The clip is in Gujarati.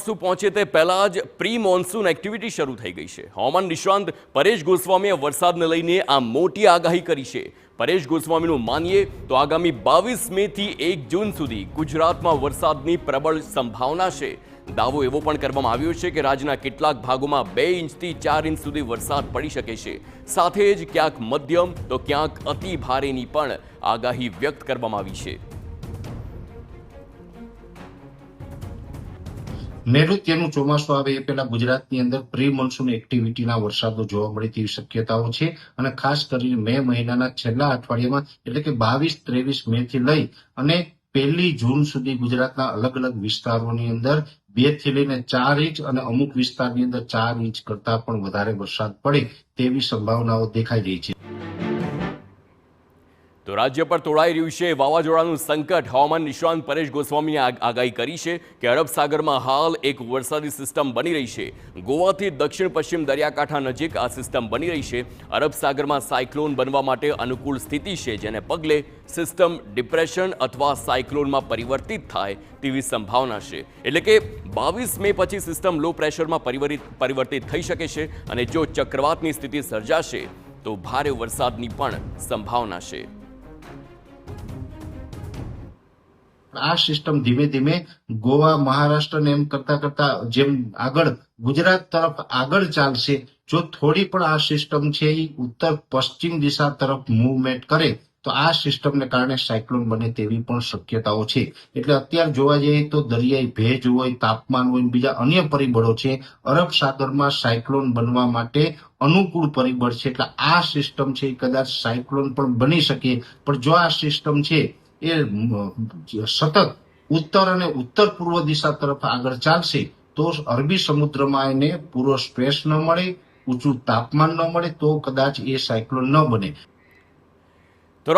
ચોમાસું પહોંચે તે પહેલા જ પ્રી મોન્સૂન એક્ટિવિટી શરૂ થઈ ગઈ છે। હવામાન નિષ્ણાંત પરેશ ગોસ્વામીએ વરસાદને લઈને આ મોટી આગાહી કરી છે। પરેશ ગોસ્વામીનું માનીએ તો આગામી 22 મે થી 1 જૂન સુધી ગુજરાતમાં વરસાદની પ્રબળ સંભાવના છે। દાવો એવો પણ કરવામાં આવ્યો છે કે રાજ્યના કેટલાક ભાગોમાં 2 ઇંચથી 4 ઇંચ સુધી વરસાદ પડી શકે છે। સાથે જ ક્યાંક મધ્યમ તો ક્યાંક અતિ ભારેની પણ આગાહી વ્યક્ત કરવામાં આવી છે। નૈઋત્યનું ચોમાસું આવે એ પહેલા ગુજરાતની અંદર પ્રી મોન્સૂન એક્ટિવિટીના વરસાદો જોવા મળે તેવી શક્યતાઓ છે અને ખાસ કરીને મે મહિનાના છેલ્લા અઠવાડિયામાં એટલે કે 22-23 મે થી લઈ અને 1 જૂન સુધી ગુજરાતના અલગ અલગ વિસ્તારોની અંદર 2 થી લઈને 4 ઇંચ અને અમુક વિસ્તારની અંદર 4 ઇંચ કરતા પણ વધારે વરસાદ પડે તેવી સંભાવનાઓ દેખાઈ રહી છે। તો રાજ્ય પર તોળાઈ રહ્યું છે વાવાઝોડાનું સંકટ। હવામાન નિષ્ણાંત પરેશ ગોસ્વામીએ આગાહી કરી છે કે અરબ સાગરમાં હાલ એક વરસાદી સિસ્ટમ બની રહી છે। ગોવાથી દક્ષિણ પશ્ચિમ દરિયાકાંઠા નજીક આ સિસ્ટમ બની રહી છે। અરબ સાગરમાં સાયક્લોન બનવા માટે અનુકૂળ સ્થિતિ છે, જેને પગલે સિસ્ટમ ડિપ્રેશન અથવા સાયક્લોનમાં પરિવર્તિત થાય તેવી સંભાવના છે। એટલે કે 22 મે પછી સિસ્ટમ લો પ્રેશરમાં પરિવર્તિત થઈ શકે છે અને જો ચક્રવાતની સ્થિતિ સર્જાશે તો ભારે વરસાદની પણ સંભાવના છે। આ સિસ્ટમ ધીમે ધીમે ગોવા મહારાષ્ટ્ર એમ કરતા કરતા જેમ આગળ ગુજરાત તરફ આગળ ચાલશે। જો થોડી પણ આ સિસ્ટમ છે એ ઉત્તર પશ્ચિમ દિશા તરફ મૂવમેન્ટ કરે તો આ સિસ્ટમને કારણે સાયક્લોન બને તેવી પણ શક્યતાઓ છે। એટલે અત્યારે જોવા જઈએ તો દરિયાઈ ભેજ હોય, તાપમાન હોય, બીજા અન્ય પરિબળો છે અરબ સાગરમાં સાયક્લોન બનવા માટે અનુકૂળ પરિબળ છે। એટલે આ સિસ્ટમ છે એ કદાચ સાયક્લોન પણ બની શકે, પણ જો આ સિસ્ટમ છે એ સતત ઉત્તર અને ઉત્તર પૂર્વ દિશા તરફ આગળ ચાલશે તો અરબી સમુદ્રમાં એને પૂરો સ્ટ્રેસ ન મળે, ઊંચું તાપમાન ન મળે તો કદાચ એ સાયક્લોન ન બને।